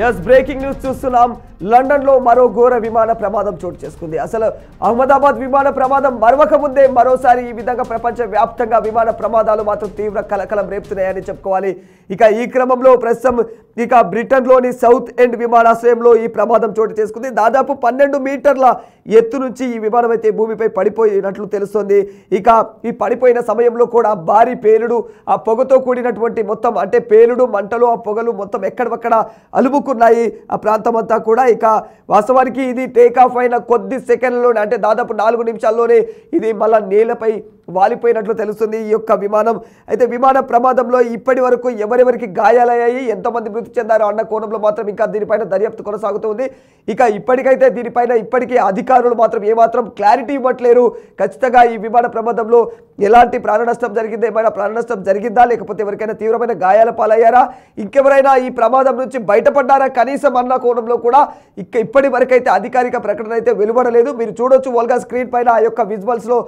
Yes breaking news చూస్తున్నాం. లండన్లో మరో ఘోర విమాన ప్రమాదం చోటు చేసుకుంది. అసలు అహ్మదాబాద్ విమాన ప్రమాదం మరవక ముందే మరోసారి ఈ విధంగా ప్రపంచ వ్యాప్తంగా విమాన ప్రమాదాలు మాత్రం తీవ్ర కలకలం రేపుతున్నాయని చెప్పుకోవాలి. ఇక ఈ క్రమంలో ప్రస్తుతం ఇక బ్రిటన్లోని సౌత్ ఎండ్ విమానాశ్రయంలో ఈ ప్రమాదం చోటు చేసుకుంది. దాదాపు 12 మీటర్ల ఎత్తు నుంచి ఈ విమానం అయితే భూమిపై పడిపోయినట్లు తెలుస్తోంది. ఇక ఈ పడిపోయిన సమయంలో కూడా భారీ పేలుడు, ఆ పొగతో కూడినటువంటి మొత్తం అంటే పేలుడు మంటలు, ఆ పొగలు మొత్తం ఎక్కడక్కడ అలుముకున్నాయి ఆ ప్రాంతం అంతా కూడా. ఇక వాస్తవానికి ఇది టేక్ ఆఫ్ అయిన కొద్ది సెకండ్లోనే అంటే దాదాపు 4 నిమిషాల్లోనే ఇది మళ్ళా నేలపై వాలిపోయినట్లు తెలుస్తుంది ఈ యొక్క విమానం. అయితే విమాన ప్రమాదంలో ఇప్పటి వరకు ఎవరెవరికి గాయాలయ్యాయి, ఎంతమంది మృతి చెందారో అన్న కోణంలో మాత్రం ఇంకా దీనిపైన దర్యాప్తు కొనసాగుతుంది. ఇక ఇప్పటికైతే దీనిపైన ఇప్పటికీ అధికారులు మాత్రం ఏమాత్రం క్లారిటీ ఇవ్వట్లేరు. ఖచ్చితంగా ఈ విమాన ప్రమాదంలో ఎలాంటి ప్రాణ నష్టం జరిగింది, ఏమైనా ప్రాణ నష్టం జరిగిందా, లేకపోతే ఎవరికైనా తీవ్రమైన గాయాల పాలయ్యారా, ఇంకెవరైనా ఈ ప్రమాదం నుంచి బయటపడ్డారా కనీసం అన్న కోణంలో కూడా ఇప్పటి వరకైతే అధికారిక ప్రకటన అయితే వెలువడలేదు. మీరు చూడొచ్చు వోల్గా స్క్రీన్ పైన ఆ యొక్క విజువల్స్లో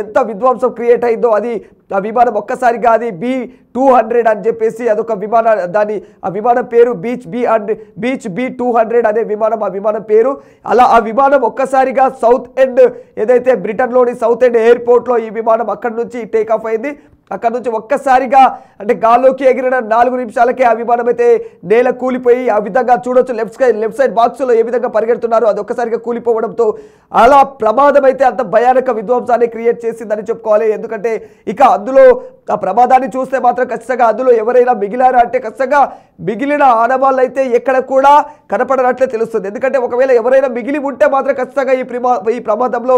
ఎంత విధ్వంసం క్రియేట్ అయిందో. అది ఆ విమానం ఒక్కసారిగా అది B200 అని చెప్పేసి అదొక విమాన దాని ఆ విమానం పేరు బీచ్ B200 అనే విమానం ఆ విమానం పేరు. అలా ఆ విమానం ఒక్కసారిగా సౌత్ ఎండ్ ఏదైతే బ్రిటన్లోని సౌత్ ఎండ్ ఎయిర్పోర్ట్లో ఈ విమానం అక్కడి నుంచి టేక్ ఆఫ్ అయింది. అక్కడ నుంచి ఒక్కసారిగా అంటే గాల్లోకి ఎగిరిన 4 నిమిషాలకే ఆ విమానం అయితే నేల కూలిపోయి ఆ విధంగా చూడొచ్చు లెఫ్ట్ సైడ్ బాక్స్లో ఏ విధంగా పరిగెడుతున్నారో అది ఒక్కసారిగా కూలిపోవడంతో అలా ప్రమాదం అయితే అంత భయానక విధ్వంసాన్ని క్రియేట్ చేసిందని చెప్పుకోవాలి. ఎందుకంటే ఇక అందులో ఆ ప్రమాదాన్ని చూస్తే మాత్రం ఖచ్చితంగా అందులో ఎవరైనా మిగిలారా అంటే ఖచ్చితంగా మిగిలిన ఆనవాళ్ళు అయితే ఎక్కడ కూడా కనపడనట్లే తెలుస్తుంది. ఎందుకంటే ఒకవేళ ఎవరైనా మిగిలి ఉంటే మాత్రం ఖచ్చితంగా ఈ ప్రమాదంలో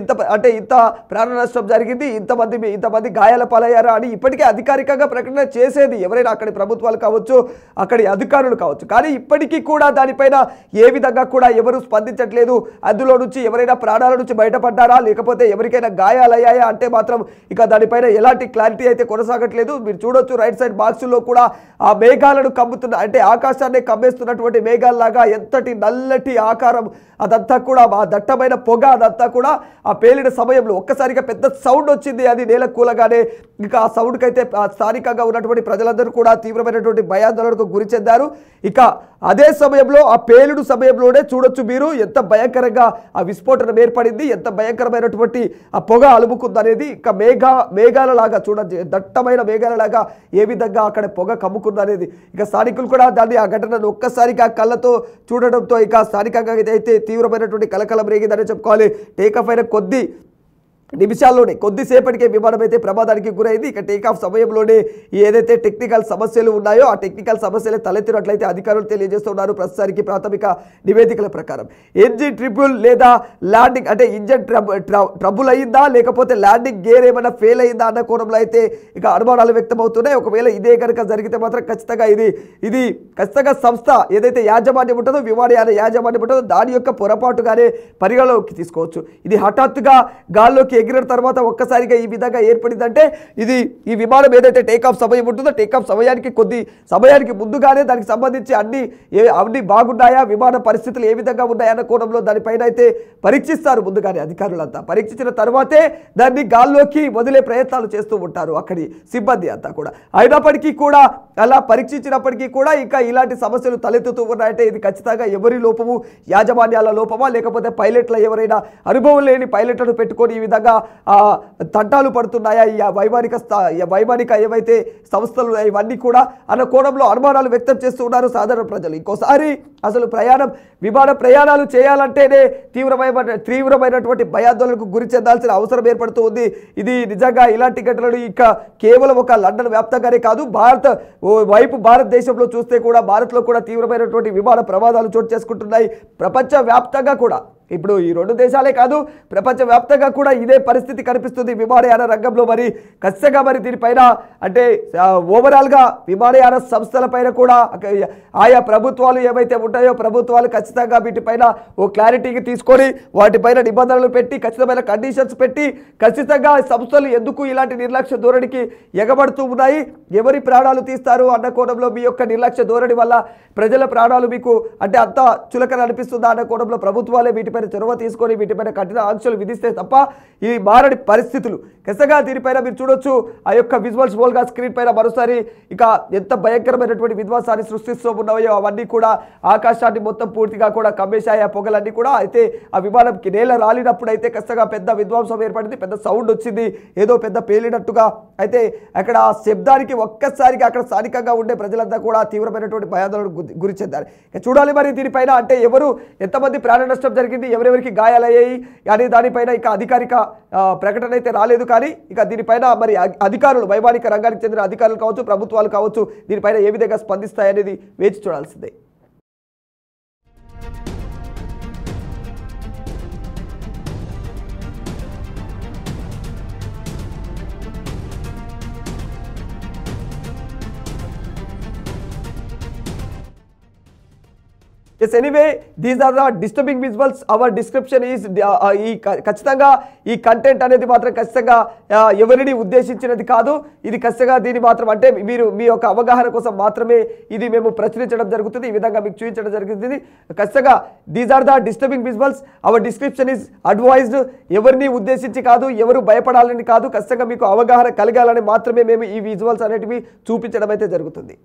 ఇంత ప్రాణ నష్టం జరిగింది, ఇంతమంది గాయాల పాలయ్యారా అని ఇప్పటికే అధికారికంగా ప్రకటన చేసేది ఎవరైనా అక్కడి ప్రభుత్వాలు కావచ్చు, అక్కడి అధికారులు కావచ్చు. కానీ ఇప్పటికీ కూడా దానిపైన ఏ విధంగా కూడా ఎవరు స్పందించట్లేదు. అందులో నుంచి ఎవరైనా ప్రాణాల నుంచి బయటపడ్డారా, లేకపోతే ఎవరికైనా గాయాలయ్యాయా అంటే మాత్రం ఇక దానిపైన ఎలాంటి క్లారిటీ అయితే కొనసాగట్లేదు. మీరు చూడొచ్చు రైట్ సైడ్ బాక్సుల్లో కూడా ఆ మేఘాలను కమ్ముతున్న అంటే ఆకాశాన్ని కమ్మేస్తున్నటువంటి మేఘాల్లాగా ఎంతటి నల్లటి ఆకారం అదంతా కూడా ఆ దట్టమైన పొగ అదంతా కూడా ఆ పేలిన సమయంలో ఒక్కసారిగా పెద్ద సౌండ్ వచ్చింది. అది నేల కూలగానే ఇక ఆ సౌండ్కి అయితే స్థానికంగా ఉన్నటువంటి ప్రజలందరూ కూడా తీవ్రమైనటువంటి భయాందోళనకు గురి చెందారు. ఇక అదే సమయంలో ఆ పేలుడు సమయంలోనే చూడొచ్చు మీరు ఎంత భయంకరంగా ఆ విస్ఫోటనం ఏర్పడింది, ఎంత భయంకరమైనటువంటి ఆ పొగ అలుముకుందనేది. ఇక మేఘాలలాగా చూడొచ్చు, దట్టమైన మేఘాలలాగా ఏ విధంగా అక్కడ పొగ కమ్ముకుందనేది. ఇక స్థానికులు కూడా దాన్ని ఆ ఘటనను ఒక్కసారిగా కళ్ళతో చూడడంతో ఇక స్థానికంగా అయితే తీవ్రమైనటువంటి కలకలం రేగిందని చెప్పుకోవాలి. టేకాఫ్ అయిన నిమిషాల్లోనే కొద్దిసేపటికే విమానం అయితే ప్రమాదానికి గురైంది. ఇక టేకాఫ్ సమయంలోనే ఏదైతే టెక్నికల్ సమస్యలు ఉన్నాయో ఆ టెక్నికల్ సమస్యలే తలెత్తినట్లయితే అధికారులు తెలియజేస్తున్నారు. ప్రస్తుతానికి ప్రాథమిక నివేదికల ప్రకారం ఇంజిన్ ట్రిబుల్ లేదా ల్యాండింగ్ అంటే ఇంజిన్ ట్రబుల్ అయిందా, లేకపోతే ల్యాండింగ్ గేర్ ఏమైనా ఫెయిల్ అయిందా అన్న కోణంలో అయితే ఇక అనుమానాలు వ్యక్తమవుతున్నాయి. ఒకవేళ ఇదే కనుక జరిగితే మాత్రం ఖచ్చితంగా ఇది ఖచ్చితంగా సంస్థ ఏదైతే యాజమాన్యం ఉంటుందో, విమానయాన యాజమాన్యం ఉంటుందో దాని యొక్క పొరపాటుగానే పరిగణలోకి తీసుకోవచ్చు. ఇది హఠాత్తుగా గాల్లోకి ఎగిరిన తర్వాత ఒక్కసారిగా ఈ విధంగా ఏర్పడిందంటే ఈ విమానం ఏదైతే టేకాఫ్ సమయం ఉంటుందో టేకాఫ్ సమయానికి ముందుగానే దానికి సంబంధించి అన్ని బాగున్నాయా, విమాన పరిస్థితులు ఏ విధంగా ఉన్నాయన్న కోణంలో దానిపైన అయితే పరీక్షిస్తారు ముందుగానే అధికారులంతా. పరీక్షించిన తర్వాతే దాన్ని గాల్లోకి వదిలే ప్రయత్నాలు చేస్తూ ఉంటారు అక్కడి సిబ్బంది అంతా కూడా. అయినప్పటికీ కూడా అలా పరీక్షించినప్పటికీ కూడా ఇంకా ఇలాంటి సమస్యలు తలెత్తుతూ ఉన్నాయంటే ఇది ఖచ్చితంగా ఎవరి లోపము, యాజమాన్యాల లోపమా, లేకపోతే పైలట్ల ఎవరైనా అనుభవం లేని పైలట్లను పెట్టుకొని ఈ విధంగా తంటాలు పడుతున్నాయా ఈ వైమానిక ఏవైతే సంస్థలు ఇవన్నీ కూడా అన్న కోణంలో అనుమానాలు వ్యక్తం చేస్తూ ఉన్నారు సాధారణ ప్రజలు. ఇంకోసారి అసలు విమాన ప్రయాణాలు చేయాలంటేనే తీవ్రమైనటువంటి భయాందోళనకు గురి చెందాల్సిన అవసరం ఏర్పడుతూ ఉంది. ఇది నిజంగా ఇలాంటి ఘటనలు ఇంకా కేవలం ఒక లండన్ వ్యాప్తంగానే కాదు, భారతదేశంలో చూస్తే కూడా భారత్లో కూడా తీవ్రమైనటువంటి విమాన ప్రమాదాలు చోటు చేసుకుంటున్నాయి. ప్రపంచ వ్యాప్తంగా కూడా ఇప్పుడు ఈ 2 దేశాలే కాదు ప్రపంచవ్యాప్తంగా కూడా ఇదే పరిస్థితి కనిపిస్తుంది విమానయాన రంగంలో. మరి ఖచ్చితంగా దీనిపైన అంటే ఓవరాల్గా విమానయాన సంస్థలపైన కూడా ఆయా ప్రభుత్వాలు ఏవైతే ఉంటాయో ప్రభుత్వాలు ఖచ్చితంగా వీటిపైన ఓ క్లారిటీకి తీసుకొని వాటిపైన నిబంధనలు పెట్టి ఖచ్చితమైన కండిషన్స్ పెట్టి ఖచ్చితంగా సంస్థలు ఎందుకు ఇలాంటి నిర్లక్ష్య ధోరణికి ఎగబడుతూ ఉన్నాయి, ఎవరి ప్రాణాలు తీస్తారు అన్న కోణంలో మీ యొక్క నిర్లక్ష్య ధోరణి వల్ల ప్రజల ప్రాణాలు మీకు అంటే అంత చులకన అనిపిస్తుందా అన్న కోణంలో ప్రభుత్వాలే వీటిపైన చొరవ తీసుకొని వీటిపైన కఠిన ఆంక్షలు విధిస్తే తప్ప ఈ మారని పరిస్థితులు ఖచ్చితంగా దీనిపైన మీరు చూడొచ్చు ఆ యొక్క విజువల్స్ గా స్క్రీన్ పైన మరోసారి ఇక ఎంత భయంకరమైనటువంటి విధ్వంసాన్ని సృష్టిస్తూ ఉన్నాయో అవన్నీ కూడా ఆకాశాన్ని మొత్తం పూర్తిగా కూడా కమ్మేశాయి ఆ పొగలన్నీ కూడా. అయితే ఆ విమానంకి నేల రాలినప్పుడు అయితే ఖచ్చితంగా పెద్ద విధ్వంసం ఏర్పడింది, పెద్ద సౌండ్ వచ్చింది, ఏదో పెద్ద పేలినట్టుగా. అయితే అక్కడ ఆ శబ్దానికి ఒక్కసారిగా అక్కడ స్థానికంగా ఉండే ప్రజలంతా కూడా తీవ్రమైనటువంటి భయాందోళనకు గురి చెందారు. చూడాలి మరి దీనిపైన అంటే ఎవరు ఎంతమంది ప్రాణ నష్టం జరిగింది, ఎవరెవరికి గాయాలయ్యాయి అని దానిపైన ఇక అధికారిక ప్రకటన అయితే రాలేదు. కానీ ఇక దీనిపైన మరి అధికారులు వైమానిక రంగానికి చెందిన అధికారులు కావచ్చు, ప్రభుత్వాలు కావచ్చు, దీనిపైన ఏ విధంగా స్పందిస్తాయనేది వేచి చూడాల్సిందే. Yes, anyway, these are the disturbing visuals. Our description is ఖచ్చితంగా ఈ కంటెంట్ అనేది మాత్రం ఖచ్చితంగా ఎవరిని ఉద్దేశించినది కాదు. ఇది ఖచ్చితంగా దీని మాత్రం అంటే మీరు మీ యొక్క అవగాహన కోసం మాత్రమే ఇది మేము ప్రచురించడం జరుగుతుంది, ఈ విధంగా మీకు చూపించడం జరుగుతుంది. ఖచ్చితంగా these are the disturbing visuals. Our description is advised. ఎవరిని ఉద్దేశించి కాదు, ఎవరు భయపడాలని కాదు, ఖచ్చితంగా మీకు అవగాహన కలగాలని మాత్రమే మేము ఈ విజువల్స్ అనేటివి చూపించడం అయితే జరుగుతుంది.